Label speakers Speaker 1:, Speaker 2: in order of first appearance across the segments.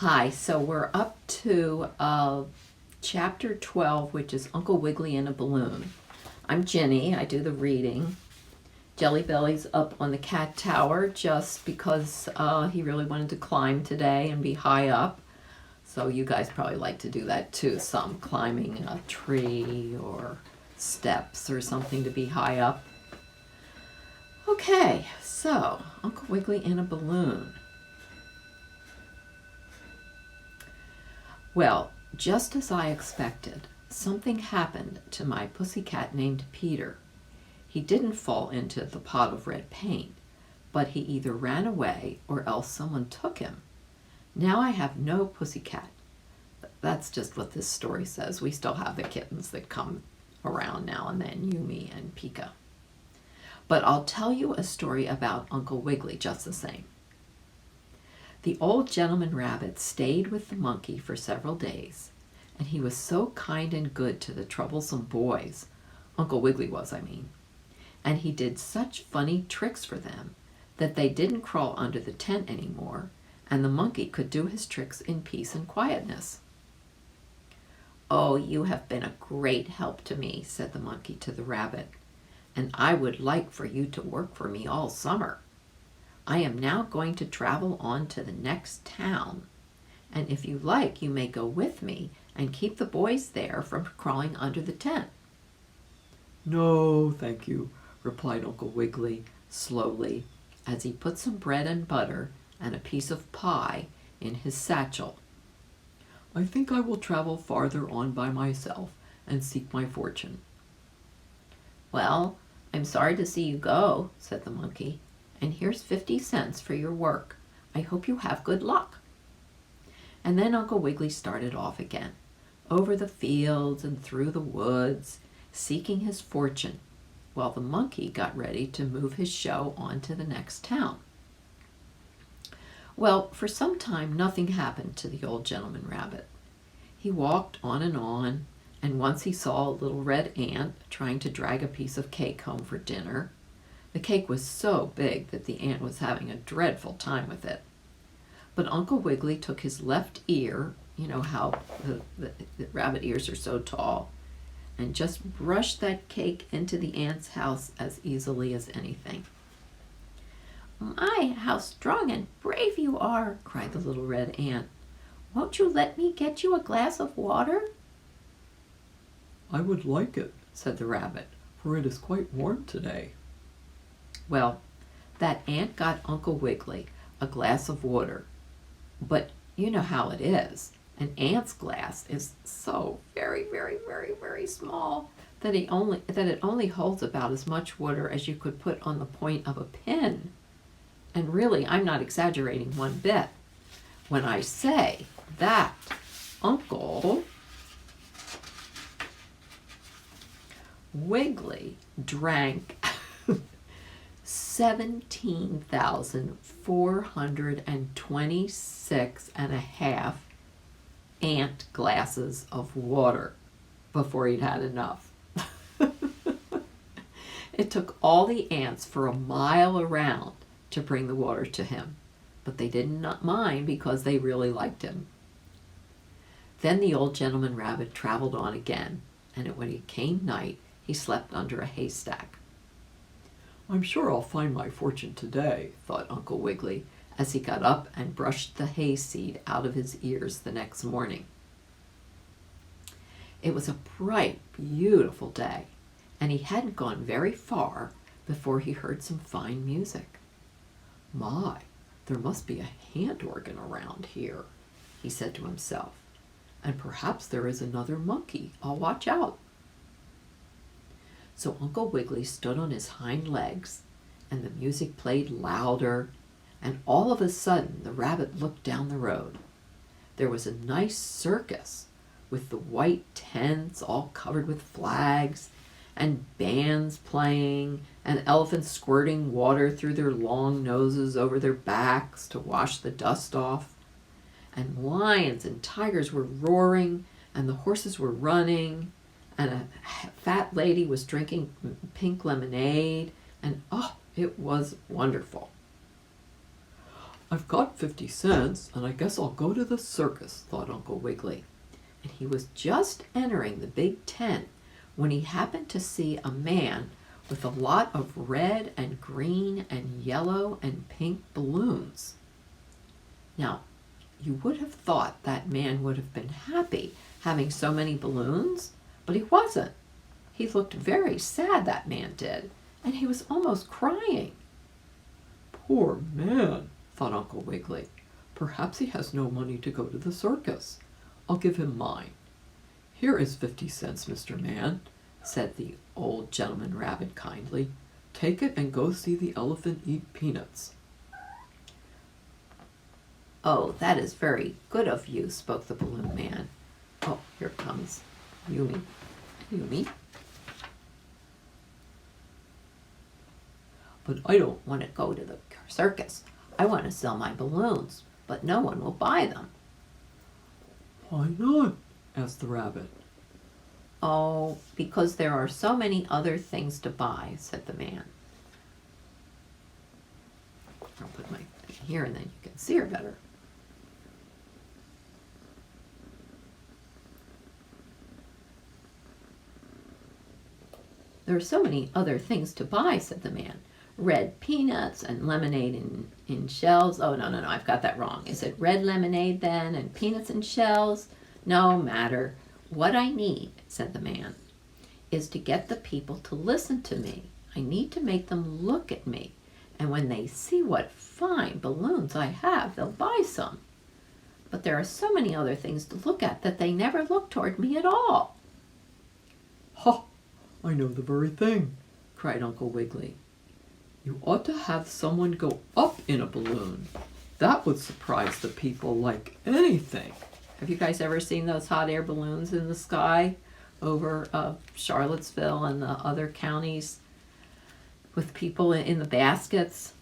Speaker 1: Hi, so we're up to chapter 12, which is Uncle Wiggily in a Balloon. I'm Ginny, I do the reading. Jelly Belly's up on the cat tower just because he really wanted to climb today and be high up. So you guys probably like to do that too, some climbing a tree or steps or something to be high up. Okay, so Uncle Wiggily in a Balloon. Well, just as I expected, something happened to my pussycat named Peter. He didn't fall into the pot of red paint, but he either ran away or else someone took him. Now I have no pussycat. That's just what this story says. We still have the kittens that come around now and then, Yumi and Pika. But I'll tell you a story about Uncle Wiggily just the same. The old gentleman rabbit stayed with the monkey for several days, and he was so kind and good to the troublesome boys, Uncle Wiggily was, I mean, and he did such funny tricks for them that they didn't crawl under the tent anymore, and the monkey could do his tricks in peace and quietness. "Oh, you have been a great help to me," said the monkey to the rabbit, "and I would like for you to work for me all summer. I am now going to travel on to the next town, and if you like, you may go with me and keep the boys there from crawling under the tent." "No, thank you," replied Uncle Wiggily slowly, as he put some bread and butter and a piece of pie in his satchel. "I think I will travel farther on by myself and seek my fortune." "Well, I'm sorry to see you go," said the monkey, "and here's 50 cents for your work. I hope you have good luck." And then Uncle Wiggily started off again, over the fields and through the woods, seeking his fortune, while the monkey got ready to move his show on to the next town. Well, for some time nothing happened to the old gentleman rabbit. He walked on, and once he saw a little red ant trying to drag a piece of cake home for dinner. The cake was so big that the ant was having a dreadful time with it. But Uncle Wiggily took his left ear, you know how the rabbit ears are so tall, and just brushed that cake into the ant's house as easily as anything. "My, how strong and brave you are!" cried the little red ant. "Won't you let me get you a glass of water?" "I would like it," said the rabbit, "for it is quite warm today." Well, that ant got Uncle Wiggily a glass of water, but you know how it is. An ant's glass is so very, very, very, very small that it only holds about as much water as you could put on the point of a pin. And really, I'm not exaggerating one bit when I say that Uncle Wiggily drank 17,426 and a half ant glasses of water before he'd had enough. It took all the ants for a mile around to bring the water to him, but they did not mind because they really liked him. Then the old gentleman rabbit traveled on again, and when it came night, he slept under a haystack. "I'm sure I'll find my fortune today," thought Uncle Wiggily, as he got up and brushed the hayseed out of his ears the next morning. It was a bright, beautiful day, and he hadn't gone very far before he heard some fine music. "My, there must be a hand organ around here," he said to himself, "and perhaps there is another monkey. I'll watch out." So Uncle Wiggily stood on his hind legs, and the music played louder, and all of a sudden the rabbit looked down the road. There was a nice circus with the white tents all covered with flags, and bands playing, and elephants squirting water through their long noses over their backs to wash the dust off, and lions and tigers were roaring, and the horses were running, and a fat lady was drinking pink lemonade, and oh, it was wonderful. I've got 50 cents, and I guess I'll go to the circus, thought Uncle Wiggily. And he was just entering the big tent when he happened to see a man with a lot of red and green and yellow and pink balloons. Now, you would have thought that man would have been happy having so many balloons, but he wasn't. He looked very sad, that man did, and he was almost crying. Poor man, thought Uncle Wiggily. Perhaps he has no money to go to the circus. I'll give him mine. Here is 50 cents, Mr. Man, said the old gentleman rabbit kindly. Take it and go see the elephant eat peanuts. Oh, that is very good of you, spoke the balloon man. Oh, here comes Yumi. Yumi? But I don't want to go to the circus. I want to sell my balloons, but no one will buy them. Why not? Asked the rabbit. Oh, because there are so many other things to buy, said the man. I'll put my thing here and then you can see her better. There are so many other things to buy, said the man. Red peanuts and lemonade in shells. Oh, no, I've got that wrong. Is it red lemonade then and peanuts in shells? No matter. What I need, said the man, is to get the people to listen to me. I need to make them look at me. And when they see what fine balloons I have, they'll buy some. But there are so many other things to look at that they never look toward me at all. Ha! I know the very thing, cried Uncle Wiggily. You ought to have someone go up in a balloon. That would surprise the people like anything. Have you guys ever seen those hot air balloons in the sky over Charlottesville and the other counties with people in the baskets?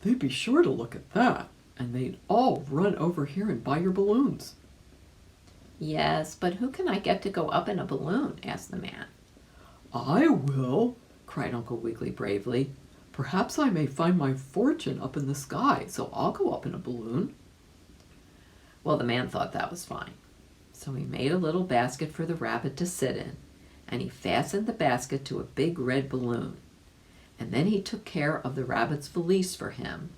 Speaker 1: They'd be sure to look at that, and they'd all run over here and buy your balloons. Yes, but who can I get to go up in a balloon? Asked the man. I will, cried Uncle Wiggily bravely. Perhaps I may find my fortune up in the sky, so I'll go up in a balloon. Well, the man thought that was fine. So he made a little basket for the rabbit to sit in, and he fastened the basket to a big red balloon. And then he took care of the rabbit's valise for him,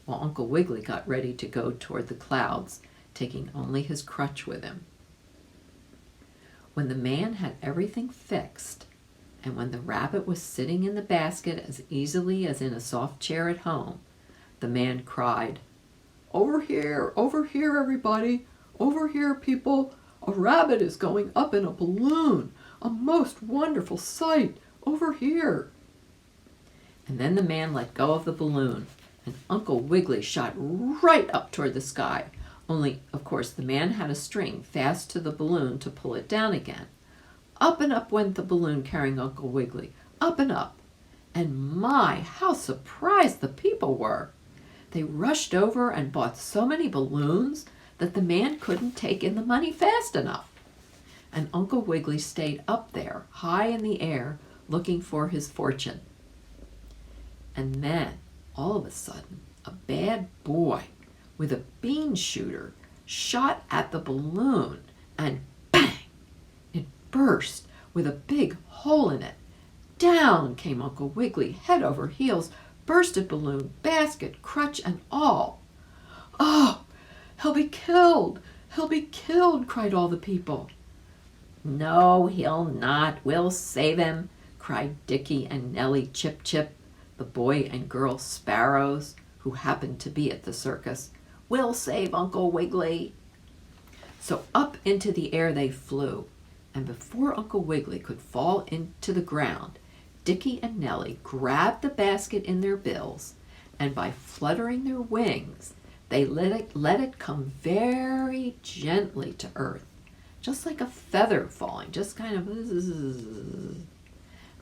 Speaker 1: while Uncle Wiggily got ready to go toward the clouds, taking only his crutch with him. When the man had everything fixed, and when the rabbit was sitting in the basket as easily as in a soft chair at home, the man cried, over here, everybody! Over here, people! A rabbit is going up in a balloon! A most wonderful sight! Over here! And then the man let go of the balloon, and Uncle Wiggily shot right up toward the sky. Only, of course, the man had a string fast to the balloon to pull it down again. Up and up went the balloon carrying Uncle Wiggily, up and up. And my, how surprised the people were! They rushed over and bought so many balloons that the man couldn't take in the money fast enough. And Uncle Wiggily stayed up there, high in the air, looking for his fortune. And then, all of a sudden, a bad boy with a bean shooter shot at the balloon, and bang! It burst with a big hole in it. Down came Uncle Wiggily, head over heels, bursted balloon, basket, crutch, and all. Oh, he'll be killed! He'll be killed! Cried all the people. No, he'll not. We'll save him, cried Dickie and Nellie Chip Chip, the boy and girl sparrows who happened to be at the circus. We'll save Uncle Wiggily. So up into the air they flew, and before Uncle Wiggily could fall into the ground, Dickie and Nellie grabbed the basket in their bills, and by fluttering their wings, they let it come very gently to earth, just like a feather falling, just kind of zzz.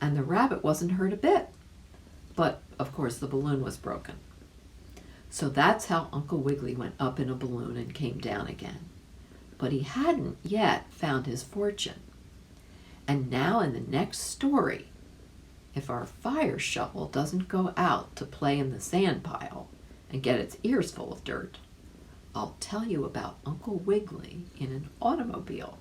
Speaker 1: And the rabbit wasn't hurt a bit. But, of course, the balloon was broken. So that's how Uncle Wiggily went up in a balloon and came down again. But he hadn't yet found his fortune. And now in the next story, if our fire shovel doesn't go out to play in the sand pile and get its ears full of dirt, I'll tell you about Uncle Wiggily in an automobile.